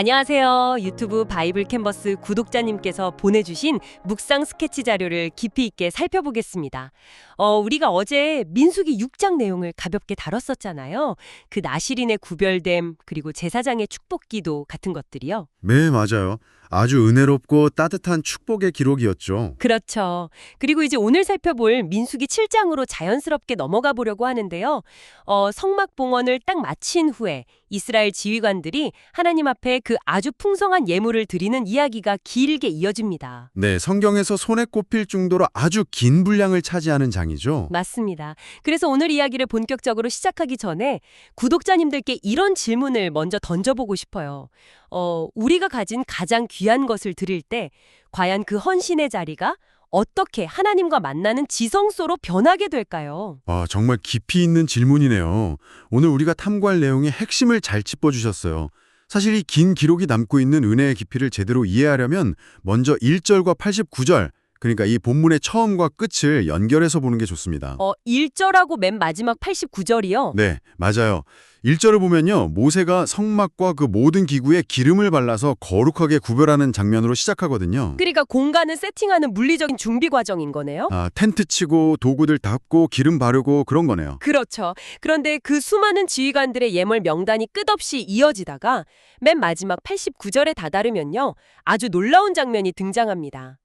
안녕하세요. 유튜브 바이블 캔버스 구독자님께서 보내주신 묵상 스케치 자료를 깊이 있게 살펴보겠습니다. 우리가 어제 민수기 6장 내용을 가볍게 다뤘었잖아요. 그 나실인의 구별됨, 그리고 제사장의 축복기도 같은 것들이요. 네, 맞아요. 아주 은혜롭고 따뜻한 축복의 기록이었죠. 그렇죠. 그리고 이제 오늘 살펴볼 민수기 7장으로 자연스럽게 넘어가 보려고 하는데요. 성막 봉헌을 딱 마친 후에 이스라엘 지휘관들이 하나님 앞에 그 아주 풍성한 예물을 드리는 이야기가 길게 이어집니다. 네, 성경에서 손에 꼽힐 정도로 아주 긴 분량을 차지하는 장이죠. 맞습니다. 그래서 오늘 이야기를 본격적으로 시작하기 전에 구독자님들께 이런 질문을 먼저 던져보고 싶어요. 우리가 가진 가장 귀한 것을 드릴 때 과연 그 헌신의 자리가 어떻게 하나님과 만나는 지성소로 변하게 될까요? 정말 깊이 있는 질문이네요. 오늘 우리가 탐구할 내용의 핵심을 잘 짚어주셨어요. 사실 이 긴 기록이 남고 있는 은혜의 깊이를 제대로 이해하려면 먼저 1절과 89절, 그러니까 이 본문의 처음과 끝을 연결해서 보는 게 좋습니다. 1절하고 맨 마지막 89절이요? 네, 맞아요. 1절을 보면요, 모세가 성막과 그 모든 기구에 기름을 발라서 거룩하게 구별하는 장면으로 시작하거든요. 그러니까 공간을 세팅하는 물리적인 준비 과정인 거네요? 텐트 치고 도구들 닦고 기름 바르고 그런 거네요. 그렇죠. 그런데 그 수많은 지휘관들의 예물 명단이 끝없이 이어지다가 맨 마지막 89절에 다다르면요, 아주 놀라운 장면이 등장합니다.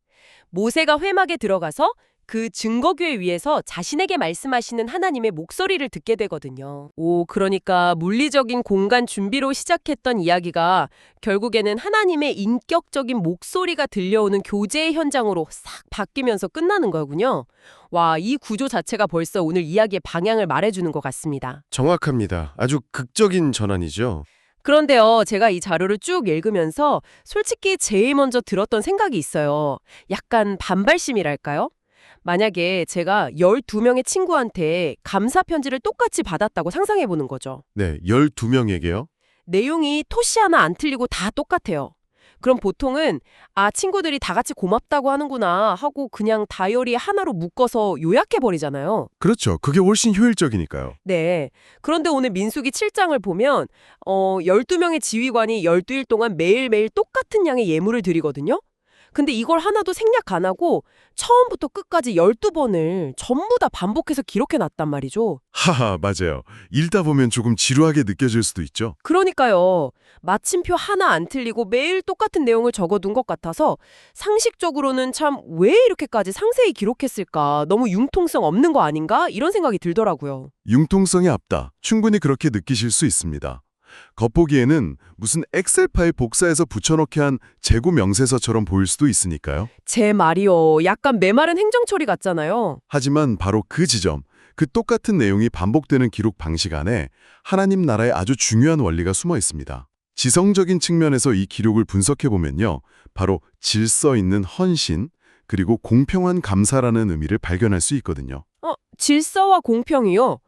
모세가 회막에 들어가서 그 증거궤 위에서 자신에게 말씀하시는 하나님의 목소리를 듣게 되거든요. 그러니까 물리적인 공간 준비로 시작했던 이야기가 결국에는 하나님의 인격적인 목소리가 들려오는 교제의 현장으로 싹 바뀌면서 끝나는 거군요. 와, 이 구조 자체가 벌써 오늘 이야기의 방향을 말해주는 것 같습니다. 정확합니다. 아주 극적인 전환이죠. 그런데요, 제가 이 자료를 쭉 읽으면서 솔직히 제일 먼저 들었던 생각이 있어요. 약간 반발심이랄까요? 만약에 제가 12명의 친구한테 감사 편지를 똑같이 받았다고 상상해 보는 거죠. 네, 12명에게요. 내용이 토시 하나 안 틀리고 다 똑같아요. 그럼 보통은 친구들이 다 같이 고맙다고 하는구나 하고 그냥 다이어리 하나로 묶어서 요약해 버리잖아요. 그렇죠. 그게 훨씬 효율적이니까요. 네. 그런데 오늘 민수기 7장을 보면 12명의 지휘관이 12일 동안 매일매일 똑같은 양의 예물을 드리거든요. 근데 이걸 하나도 생략 안 하고 처음부터 끝까지 12번을 전부 다 반복해서 기록해 놨단 말이죠. 하하, 맞아요. 읽다 보면 조금 지루하게 느껴질 수도 있죠. 그러니까요. 마침표 하나 안 틀리고 매일 똑같은 내용을 적어둔 것 같아서 상식적으로는 참 왜 이렇게까지 상세히 기록했을까? 너무 융통성 없는 거 아닌가? 이런 생각이 들더라고요. 융통성이 앞다. 충분히 그렇게 느끼실 수 있습니다. 겉보기에는 무슨 엑셀 파일 복사해서 붙여넣기 한 재고 명세서처럼 보일 수도 있으니까요. 제 말이요. 약간 메마른 행정처리 같잖아요. 하지만 바로 그 지점, 그 똑같은 내용이 반복되는 기록 방식 안에 하나님 나라의 아주 중요한 원리가 숨어 있습니다. 지성적인 측면에서 이 기록을 분석해보면요, 바로 질서 있는 헌신, 그리고 공평한 감사라는 의미를 발견할 수 있거든요. 질서와 공평이요?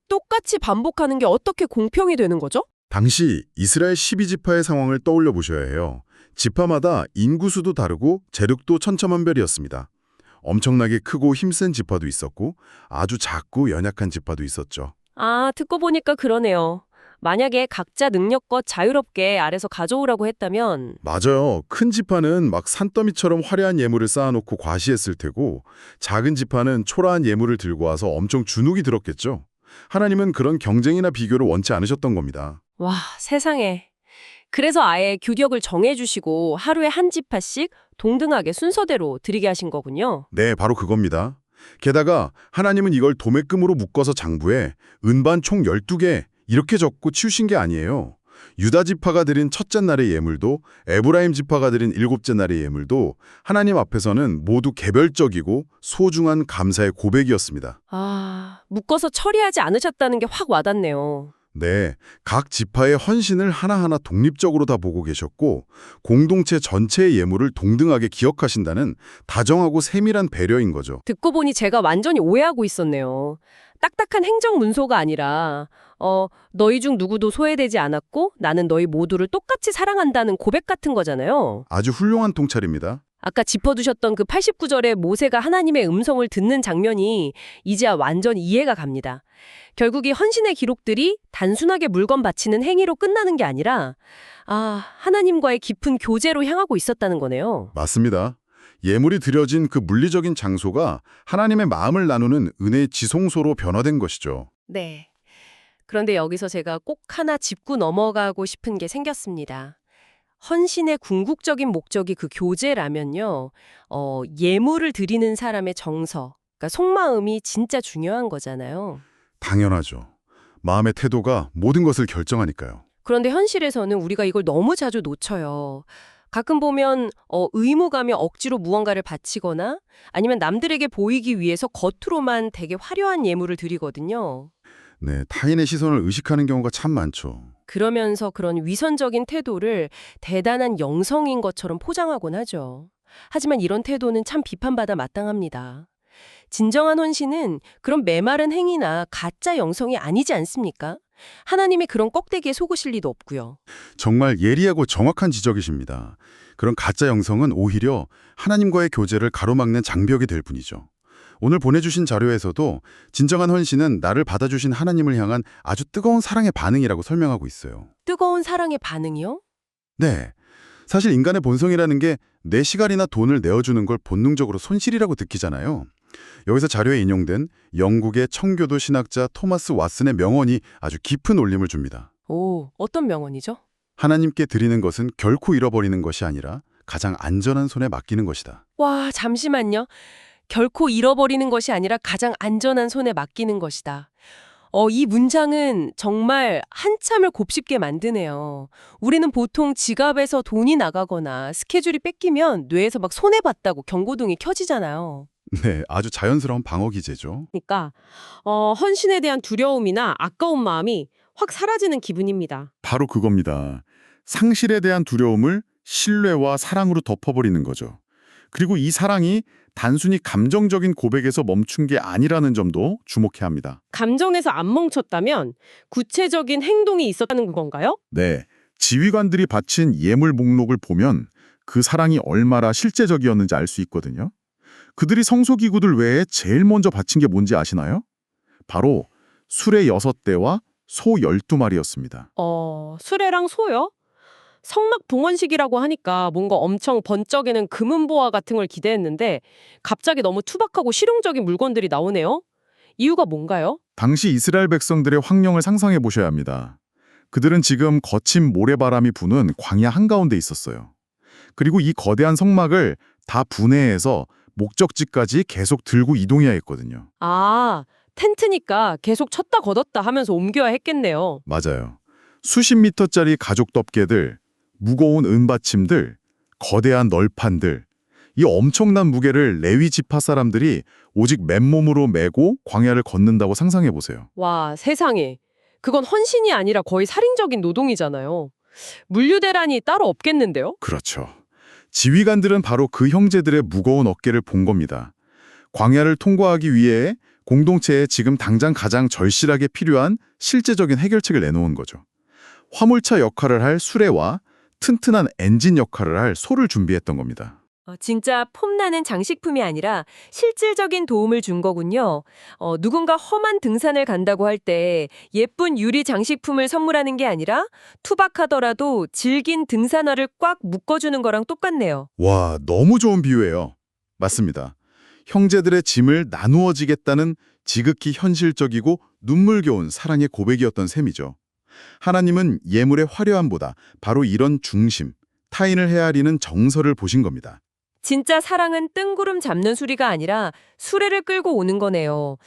똑같이 반복하는 게 어떻게 공평이 되는 거죠? 당시 이스라엘 12지파의 상황을 떠올려 보셔야 해요. 지파마다 인구수도 다르고 재력도 천차만별이었습니다. 엄청나게 크고 힘센 지파도 있었고 아주 작고 연약한 지파도 있었죠. 듣고 보니까 그러네요. 만약에 각자 능력껏 자유롭게 아래서 가져오라고 했다면 맞아요. 큰 지파는 막 산더미처럼 화려한 예물을 쌓아놓고 과시했을 테고 작은 지파는 초라한 예물을 들고 와서 엄청 주눅이 들었겠죠. 하나님은 그런 경쟁이나 비교를 원치 않으셨던 겁니다. 와, 세상에. 그래서 아예 규격을 정해주시고 하루에 한 지파씩 동등하게 순서대로 드리게 하신 거군요. 네, 바로 그겁니다. 게다가 하나님은 이걸 도매금으로 묶어서 장부에 은반 총 12개 이렇게 적고 치우신 게 아니에요. 유다 지파가 드린 첫째 날의 예물도 에브라임 지파가 드린 일곱째 날의 예물도 하나님 앞에서는 모두 개별적이고 소중한 감사의 고백이었습니다. 묶어서 처리하지 않으셨다는 게 확 와닿네요. 네, 각 지파의 헌신을 하나하나 독립적으로 다 보고 계셨고 공동체 전체의 예물을 동등하게 기억하신다는 다정하고 세밀한 배려인 거죠. 듣고 보니 제가 완전히 오해하고 있었네요. 딱딱한 행정 문서가 아니라 너희 중 누구도 소외되지 않았고 나는 너희 모두를 똑같이 사랑한다는 고백 같은 거잖아요. 아주 훌륭한 통찰입니다. 아까 짚어두셨던 그 89절에 모세가 하나님의 음성을 듣는 장면이 이제야 완전 이해가 갑니다. 결국 이 헌신의 기록들이 단순하게 물건 바치는 행위로 끝나는 게 아니라 하나님과의 깊은 교제로 향하고 있었다는 거네요. 맞습니다. 예물이 드려진 그 물리적인 장소가 하나님의 마음을 나누는 은혜의 지성소로 변화된 것이죠. 네. 그런데 여기서 제가 꼭 하나 짚고 넘어가고 싶은 게 생겼습니다. 헌신의 궁극적인 목적이 그 교제라면요. 예물을 드리는 사람의 정서, 그러니까 속마음이 진짜 중요한 거잖아요. 당연하죠. 마음의 태도가 모든 것을 결정하니까요. 그런데 현실에서는 우리가 이걸 너무 자주 놓쳐요. 가끔 보면 의무감에 억지로 무언가를 바치거나 아니면 남들에게 보이기 위해서 겉으로만 되게 화려한 예물을 드리거든요. 네, 타인의 시선을 의식하는 경우가 참 많죠. 그러면서 그런 위선적인 태도를 대단한 영성인 것처럼 포장하곤 하죠. 하지만 이런 태도는 참 비판받아 마땅합니다. 진정한 헌신은 그런 메마른 행위나 가짜 영성이 아니지 않습니까? 하나님의 그런 껍데기에 속으실 리도 없고요. 정말 예리하고 정확한 지적이십니다. 그런 가짜 영성은 오히려 하나님과의 교제를 가로막는 장벽이 될 뿐이죠. 오늘 보내주신 자료에서도 진정한 헌신은 나를 받아주신 하나님을 향한 아주 뜨거운 사랑의 반응이라고 설명하고 있어요. 뜨거운 사랑의 반응이요? 네. 사실 인간의 본성이라는 게 내 시간이나 돈을 내어주는 걸 본능적으로 손실이라고 느끼잖아요. 여기서 자료에 인용된 영국의 청교도 신학자 토마스 왓슨의 명언이 아주 깊은 울림을 줍니다. 오, 어떤 명언이죠? 하나님께 드리는 것은 결코 잃어버리는 것이 아니라 가장 안전한 손에 맡기는 것이다. 와, 잠시만요. 결코 잃어버리는 것이 아니라 가장 안전한 손에 맡기는 것이다. 이 문장은 정말 한참을 곱씹게 만드네요. 우리는 보통 지갑에서 돈이 나가거나 스케줄이 뺏기면 뇌에서 막 손해봤다고 경고등이 켜지잖아요. 네, 아주 자연스러운 방어 기제죠. 그러니까 헌신에 대한 두려움이나 아까운 마음이 확 사라지는 기분입니다. 바로 그겁니다. 상실에 대한 두려움을 신뢰와 사랑으로 덮어버리는 거죠. 그리고 이 사랑이 단순히 감정적인 고백에서 멈춘 게 아니라는 점도 주목해야 합니다. 감정에서 안 멈췄다면 구체적인 행동이 있었다는 건가요? 네, 지휘관들이 바친 예물 목록을 보면 그 사랑이 얼마나 실제적이었는지 알 수 있거든요. 그들이 성소기구들 외에 제일 먼저 바친 게 뭔지 아시나요? 바로 수레 6대와 소 12마리였습니다. 수레랑 소요? 성막 봉헌식이라고 하니까 뭔가 엄청 번쩍이는 금은보화 같은 걸 기대했는데 갑자기 너무 투박하고 실용적인 물건들이 나오네요. 이유가 뭔가요? 당시 이스라엘 백성들의 환경을 상상해 보셔야 합니다. 그들은 지금 거친 모래바람이 부는 광야 한가운데 있었어요. 그리고 이 거대한 성막을 다 분해해서 목적지까지 계속 들고 이동해야 했거든요. 텐트니까 계속 쳤다 걷었다 하면서 옮겨야 했겠네요. 맞아요. 수십 미터짜리 가죽 덮개들, 무거운 은받침들, 거대한 널판들, 이 엄청난 무게를 레위 지파 사람들이 오직 맨몸으로 메고 광야를 걷는다고 상상해 보세요. 와, 세상에. 그건 헌신이 아니라 거의 살인적인 노동이잖아요. 물류대란이 따로 없겠는데요? 그렇죠. 지휘관들은 바로 그 형제들의 무거운 어깨를 본 겁니다. 광야를 통과하기 위해 공동체에 지금 당장 가장 절실하게 필요한 실제적인 해결책을 내놓은 거죠. 화물차 역할을 할 수레와 튼튼한 엔진 역할을 할 소를 준비했던 겁니다. 진짜 폼나는 장식품이 아니라 실질적인 도움을 준 거군요. 누군가 험한 등산을 간다고 할 때 예쁜 유리 장식품을 선물하는 게 아니라 투박하더라도 질긴 등산화를 꽉 묶어주는 거랑 똑같네요. 와, 너무 좋은 비유예요. 맞습니다. 형제들의 짐을 나누어지겠다는 지극히 현실적이고 눈물겨운 사랑의 고백이었던 셈이죠. 하나님은 예물의 화려함보다 바로 이런 중심, 타인을 헤아리는 정서를 보신 겁니다. 진짜 사랑은 뜬구름 잡는 수리가 아니라 수레를 끌고 오는 거네요.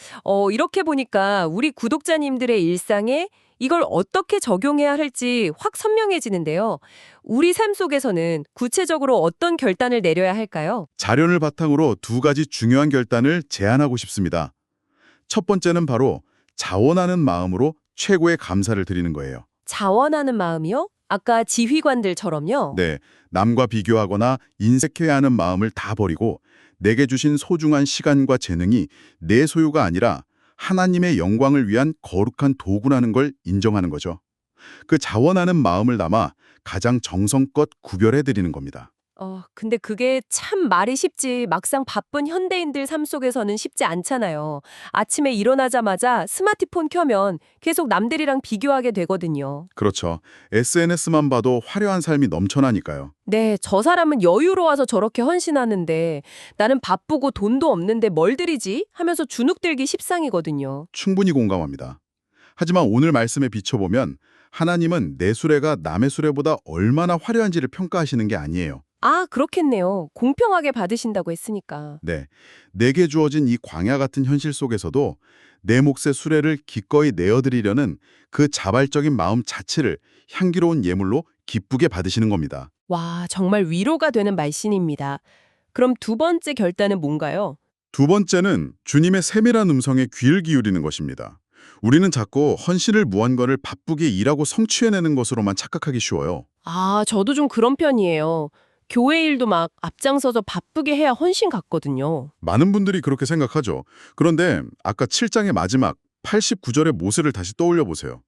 이렇게 보니까 우리 구독자님들의 일상에 이걸 어떻게 적용해야 할지 확 선명해지는데요. 우리 삶 속에서는 구체적으로 어떤 결단을 내려야 할까요? 자료를 바탕으로 두 가지 중요한 결단을 제안하고 싶습니다. 첫 번째는 바로 자원하는 마음으로 최고의 감사를 드리는 거예요. 자원하는 마음이요? 아까 지휘관들처럼요? 네, 남과 비교하거나 인색해하는 마음을 다 버리고 내게 주신 소중한 시간과 재능이 내 소유가 아니라 하나님의 영광을 위한 거룩한 도구라는 걸 인정하는 거죠. 그 자원하는 마음을 담아 가장 정성껏 구별해 드리는 겁니다. 근데 그게 참 말이 쉽지 막상 바쁜 현대인들 삶 속에서는 쉽지 않잖아요. 아침에 일어나자마자 스마트폰 켜면 계속 남들이랑 비교하게 되거든요. 그렇죠. SNS만 봐도 화려한 삶이 넘쳐나니까요. 네, 저 사람은 여유로워서 저렇게 헌신하는데 나는 바쁘고 돈도 없는데 뭘 드리지? 하면서 주눅들기 십상이거든요. 충분히 공감합니다. 하지만 오늘 말씀에 비춰보면 하나님은 내 수레가 남의 수레보다 얼마나 화려한지를 평가하시는 게 아니에요. 아, 그렇겠네요. 공평하게 받으신다고 했으니까. 네, 내게 주어진 이 광야 같은 현실 속에서도 내 몫의 수레를 기꺼이 내어드리려는 그 자발적인 마음 자체를 향기로운 예물로 기쁘게 받으시는 겁니다. 와, 정말 위로가 되는 말씀입니다. 그럼 두 번째 결단은 뭔가요? 두 번째는 주님의 세밀한 음성에 귀를 기울이는 것입니다. 우리는 자꾸 헌신을 무한거를 바쁘게 일하고 성취해내는 것으로만 착각하기 쉬워요. 아, 저도 좀 그런 편이에요. 교회 일도 막 앞장서서 바쁘게 해야 헌신 같거든요. 많은 분들이 그렇게 생각하죠. 그런데 아까 7장의 마지막 89절의 모세를 다시 떠올려 보세요.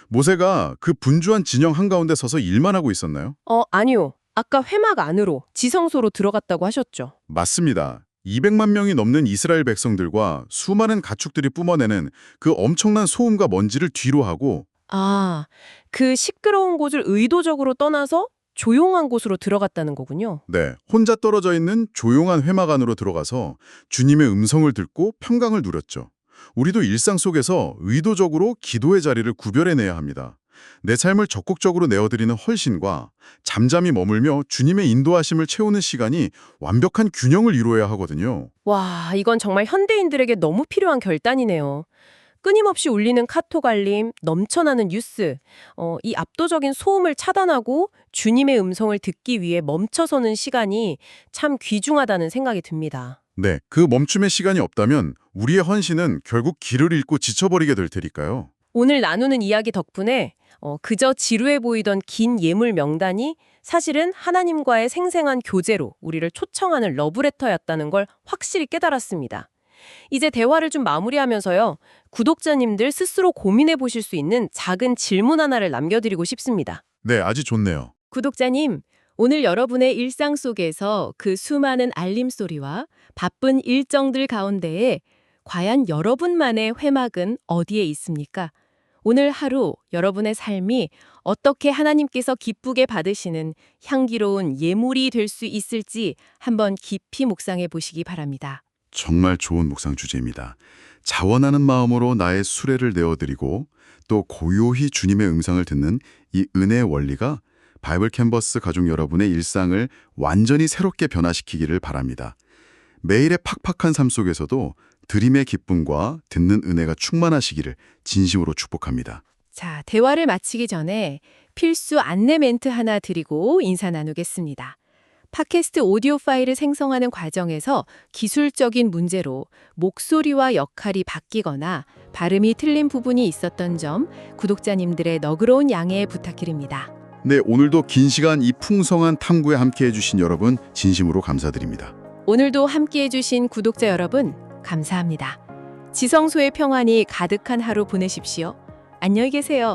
모세가 그 분주한 진영 한가운데 서서 일만 하고 있었나요? 아니요. 아까 회막 안으로, 지성소로 들어갔다고 하셨죠. 맞습니다. 200만 명이 넘는 이스라엘 백성들과 수많은 가축들이 뿜어내는 그 엄청난 소음과 먼지를 뒤로 하고 아, 그 시끄러운 곳을 의도적으로 떠나서 조용한 곳으로 들어갔다는 거군요. 혼자 떨어져 있는 조용한 회막 안으로 들어가서 주님의 음성을 듣고 평강을 누렸죠. 우리도 일상 속에서 의도적으로 기도의 자리를 구별해내야 합니다. 내 삶을 적극적으로 내어드리는 헌신과 잠잠히 머물며 주님의 인도하심을 채우는 시간이 완벽한 균형을 이루어야 하거든요. 와, 이건 정말 현대인들에게 너무 필요한 결단이네요. 끊임없이 울리는 카톡 알림, 넘쳐나는 뉴스, 이 압도적인 소음을 차단하고 주님의 음성을 듣기 위해 멈춰서는 시간이 참 귀중하다는 생각이 듭니다. 네, 그 멈춤의 시간이 없다면 우리의 헌신은 결국 길을 잃고 지쳐버리게 될 테니까요. 오늘 나누는 이야기 덕분에 그저 지루해 보이던 긴 예물 명단이 사실은 하나님과의 생생한 교제로 우리를 초청하는 러브레터였다는 걸 확실히 깨달았습니다. 이제 대화를 좀 마무리하면서요. 구독자님들 스스로 고민해 보실 수 있는 작은 질문 하나를 남겨드리고 싶습니다. 네, 아주 좋네요. 구독자님, 오늘 여러분의 일상 속에서 그 수많은 알림 소리와 바쁜 일정들 가운데에 과연 여러분만의 회막은 어디에 있습니까? 오늘 하루 여러분의 삶이 어떻게 하나님께서 기쁘게 받으시는 향기로운 예물이 될 수 있을지 한번 깊이 묵상해 보시기 바랍니다. 정말 좋은 묵상 주제입니다. 자원하는 마음으로 나의 수레를 내어드리고 또 고요히 주님의 음성을 듣는 이 은혜의 원리가 바이블 캔버스 가족 여러분의 일상을 완전히 새롭게 변화시키기를 바랍니다. 매일의 팍팍한 삶 속에서도 드림의 기쁨과 듣는 은혜가 충만하시기를 진심으로 축복합니다. 자, 대화를 마치기 전에 필수 안내 멘트 하나 드리고 인사 나누겠습니다. 팟캐스트 오디오 파일을 생성하는 과정에서 기술적인 문제로 목소리와 역할이 바뀌거나 발음이 틀린 부분이 있었던 점 구독자님들의 너그러운 양해 부탁드립니다. 네, 오늘도 긴 시간 이 풍성한 탐구에 함께해 주신 여러분 진심으로 감사드립니다. 오늘도 함께해 주신 구독자 여러분 감사합니다. 지성소의 평안이 가득한 하루 보내십시오. 안녕히 계세요.